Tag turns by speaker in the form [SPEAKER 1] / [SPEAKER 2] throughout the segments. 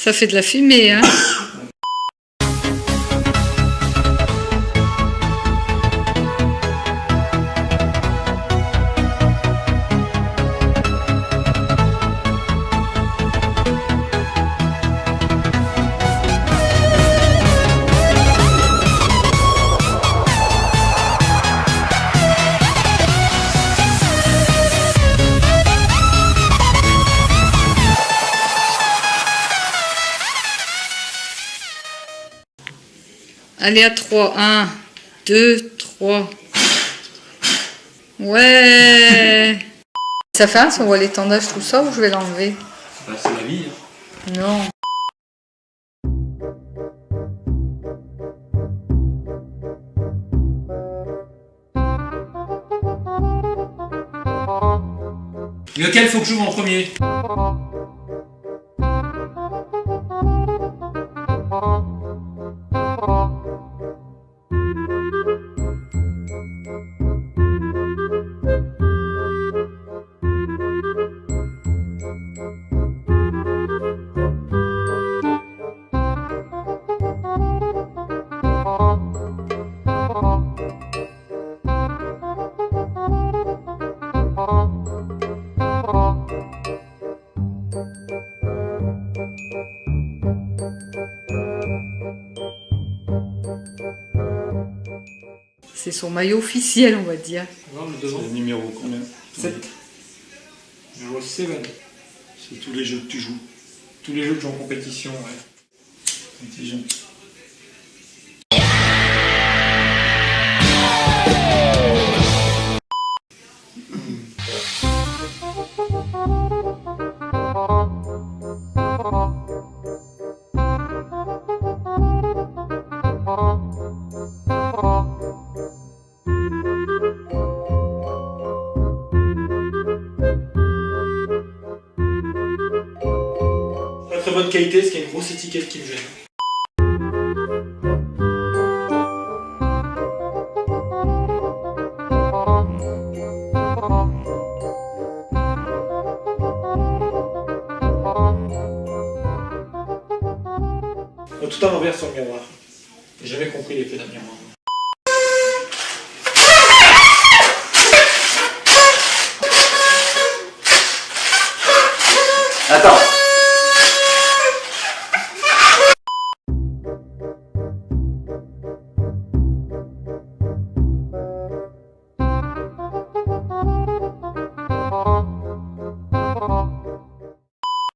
[SPEAKER 1] Ça fait de la fumée, hein. Allez, à 3. 1, 2, 3. Ouais. Ça fait un si on voit l'étendage tout ça ou je vais l'enlever?
[SPEAKER 2] Bah, c'est la vie. Hein.
[SPEAKER 1] Non.
[SPEAKER 2] Lequel faut que j'ouvre en premier?
[SPEAKER 1] C'est son maillot officiel, on va dire.
[SPEAKER 2] Non, le devant.
[SPEAKER 3] C'est le numéro combien?
[SPEAKER 2] 7. Numéro 7.
[SPEAKER 3] C'est tous les jeux que tu joues.
[SPEAKER 2] Tous les jeux que j'ai en compétition, ouais.
[SPEAKER 3] Intelligent.
[SPEAKER 2] Pas très bonne qualité, parce qu'il y a une grosse étiquette qui me gêne. Tout à l'envers sur le miroir. J'ai jamais compris l'effet d'un miroir.
[SPEAKER 3] Attends.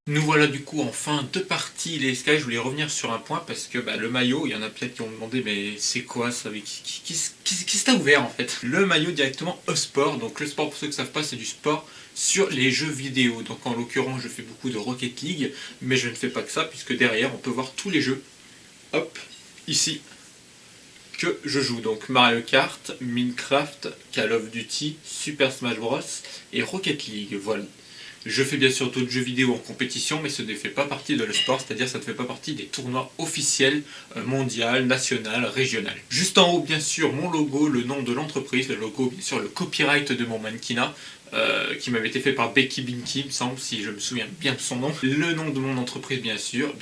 [SPEAKER 2] Nous voilà du coup en fin de partie les Sky. Je voulais revenir sur un point parce que le maillot, il y en a peut-être qui ont demandé mais c'est quoi ça, qui t'a ouvert en fait? Le maillot directement e-sport, donc le sport pour ceux qui ne savent pas c'est du sport sur les jeux vidéo. Donc en l'occurrence je fais beaucoup de Rocket League, mais je ne fais pas que ça puisque derrière on peut voir tous les jeux, hop, ici, que je joue. Donc Mario Kart, Minecraft, Call of Duty, Super Smash Bros et Rocket League, voilà. Je fais bien sûr d'autres jeux vidéo en compétition, mais ce ne fait pas partie de l'e-sport, c'est-à-dire ça ne fait pas partie des tournois officiels, mondial, national, régional. Juste en haut, bien sûr, mon logo, le nom de l'entreprise, le logo, bien sûr, le copyright de mon mannequinat, qui m'avait été fait par Becky Binky, il me semble, si je me souviens bien de son nom. Le nom de mon entreprise, bien sûr,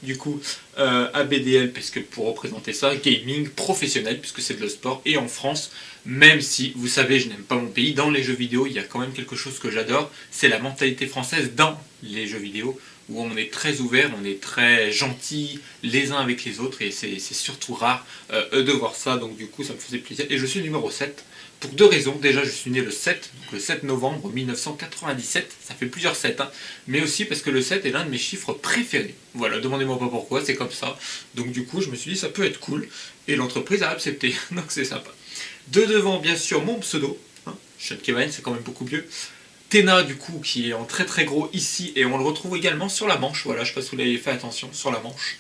[SPEAKER 2] du coup, ABDL, parce que pour représenter ça, gaming professionnel, puisque c'est de l'e-sport, et en France, même si, vous savez, je n'aime pas mon pays, dans les jeux vidéo, il y a quand même quelque chose que j'adore, c'est la mentalité française dans les jeux vidéo, où on est très ouvert, on est très gentil les uns avec les autres, et c'est surtout rare de voir ça, donc du coup ça me faisait plaisir. Et je suis numéro 7, pour deux raisons. Déjà, je suis né le 7, donc le 7 novembre 1997, ça fait plusieurs 7, hein, mais aussi parce que le 7 est l'un de mes chiffres préférés. Voilà, demandez-moi pas pourquoi, c'est comme ça. Donc du coup, je me suis dit ça peut être cool, et l'entreprise a accepté, donc c'est sympa. De devant, bien sûr, mon pseudo, hein, Sean Kevin, c'est quand même beaucoup mieux. Tena, du coup, qui est en très très gros ici, et on le retrouve également sur la manche, voilà, je sais pas si vous l'avez fait attention, sur la manche.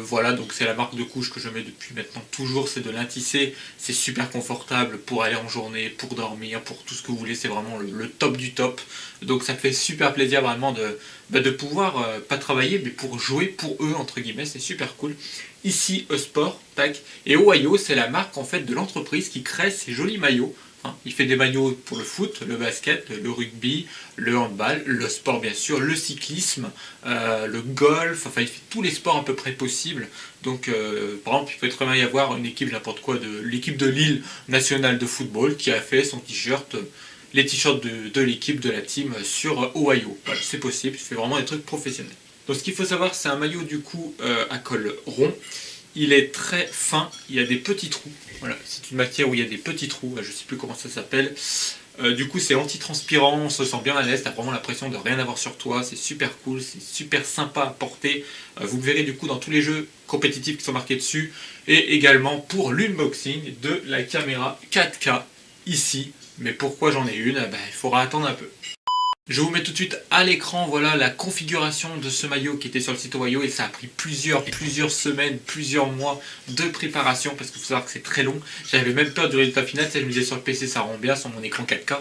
[SPEAKER 2] Voilà, donc c'est la marque de couche que je mets depuis maintenant toujours, c'est de l'Intissé, c'est super confortable pour aller en journée, pour dormir, pour tout ce que vous voulez, c'est vraiment le top du top. Donc ça me fait super plaisir vraiment de pouvoir, pas travailler, mais pour jouer pour eux, entre guillemets, c'est super cool. Ici, e-sport, tac, et Ohio, c'est la marque en fait de l'entreprise qui crée ces jolis maillots. hein. Il fait des maillots pour le foot, le basket, le rugby, le handball, le sport bien sûr, le cyclisme, le golf, enfin il fait tous les sports à peu près possibles. Donc par exemple il peut très bien y avoir une équipe n'importe quoi, de l'équipe de Lille nationale de football qui a fait son t-shirt, les t-shirts de l'équipe de la team sur Ohio. Voilà, c'est possible, il fait vraiment des trucs professionnels. Donc ce qu'il faut savoir, c'est un maillot du coup à col rond. Il est très fin, il y a des petits trous. Voilà, c'est une matière où il y a des petits trous, je ne sais plus comment ça s'appelle. Du coup c'est anti-transpirant, on se sent bien à l'aise, t'as vraiment l'impression de rien avoir sur toi, c'est super cool, c'est super sympa à porter. Vous le verrez du coup dans tous les jeux compétitifs qui sont marqués dessus. Et également pour l'unboxing de la caméra 4K ici. Mais pourquoi j'en ai une? Il faudra attendre un peu. Je vous mets tout de suite à l'écran, voilà la configuration de ce maillot qui était sur le site Ohio et ça a pris plusieurs semaines, plusieurs mois de préparation parce qu'il faut savoir que c'est très long. J'avais même peur du résultat final, je me disais sur le PC ça rend bien, sur mon écran 4K.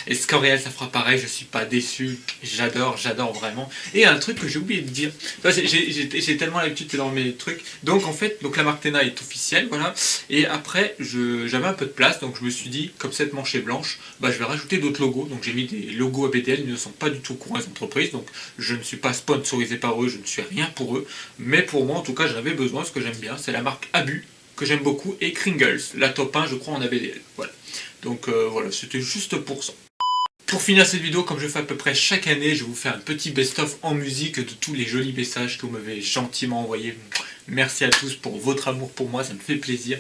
[SPEAKER 2] Est-ce qu'en réel ça fera pareil? Je suis pas déçu, j'adore vraiment. Et un truc que j'ai oublié de dire, j'ai tellement l'habitude dans mes trucs. Donc en fait, la marque Tena est officielle, voilà. Et après, j'avais un peu de place, donc je me suis dit, comme cette manche est blanche, je vais rajouter d'autres logos. Donc j'ai mis des logos ABDL, ils ne sont pas du tout au courant des entreprises, donc je ne suis pas sponsorisé par eux, je ne suis rien pour eux, mais pour moi en tout cas j'en avais besoin, ce que j'aime bien, c'est la marque Abu, que j'aime beaucoup, et Kringles, la top 1 je crois en ABDL, voilà. Donc voilà, c'était juste pour ça. Pour finir cette vidéo, comme je fais à peu près chaque année, je vais vous faire un petit best-of en musique de tous les jolis messages que vous m'avez gentiment envoyés. Merci à tous pour votre amour pour moi, ça me fait plaisir.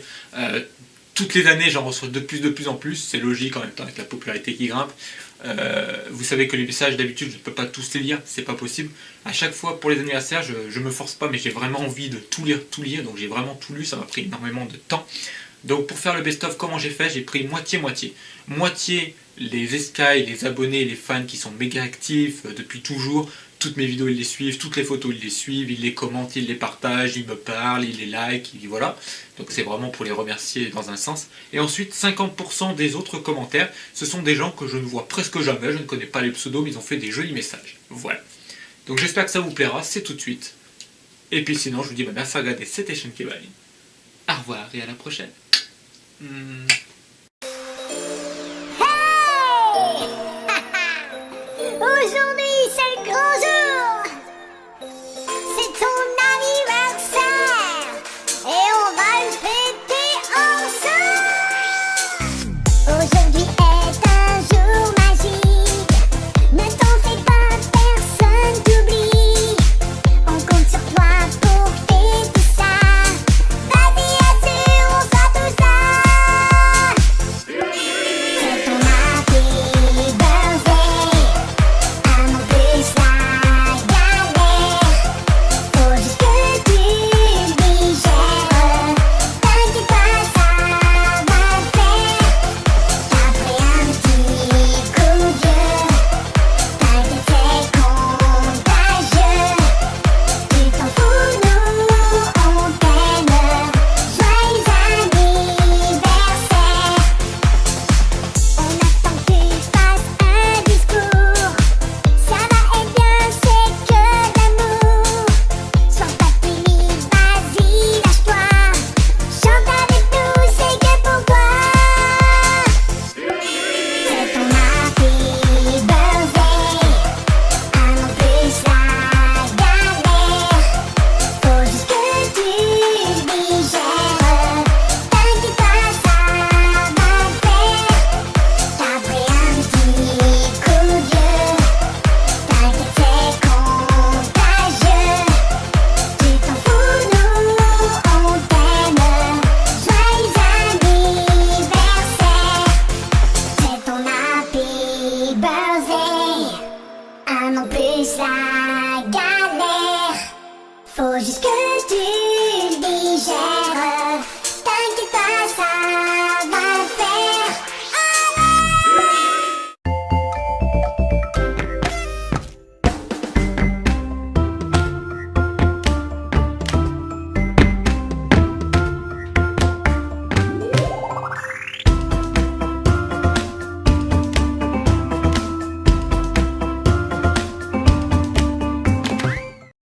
[SPEAKER 2] Toutes les années, j'en reçois de plus en plus, c'est logique en même temps avec la popularité qui grimpe. Vous savez que les messages d'habitude, je ne peux pas tous les lire, c'est pas possible. À chaque fois pour les anniversaires, je me force pas, mais j'ai vraiment envie de tout lire, donc j'ai vraiment tout lu, ça m'a pris énormément de temps. Donc pour faire le best-of, comment j'ai fait? J'ai pris moitié-moitié. Moitié les escailles, les abonnés, les fans qui sont méga actifs depuis toujours. Toutes mes vidéos, ils les suivent, toutes les photos, ils les suivent, ils les commentent, ils les partagent, ils me parlent, ils les like, voilà. Donc c'est vraiment pour les remercier dans un sens. Et ensuite, 50% des autres commentaires, ce sont des gens que je ne vois presque jamais, je ne connais pas les pseudos, mais ils ont fait des jolis messages. Voilà. Donc j'espère que ça vous plaira, c'est tout de suite. Et puis sinon, je vous dis merci à regarder, c'était Sean Kebab. Au revoir et à la prochaine.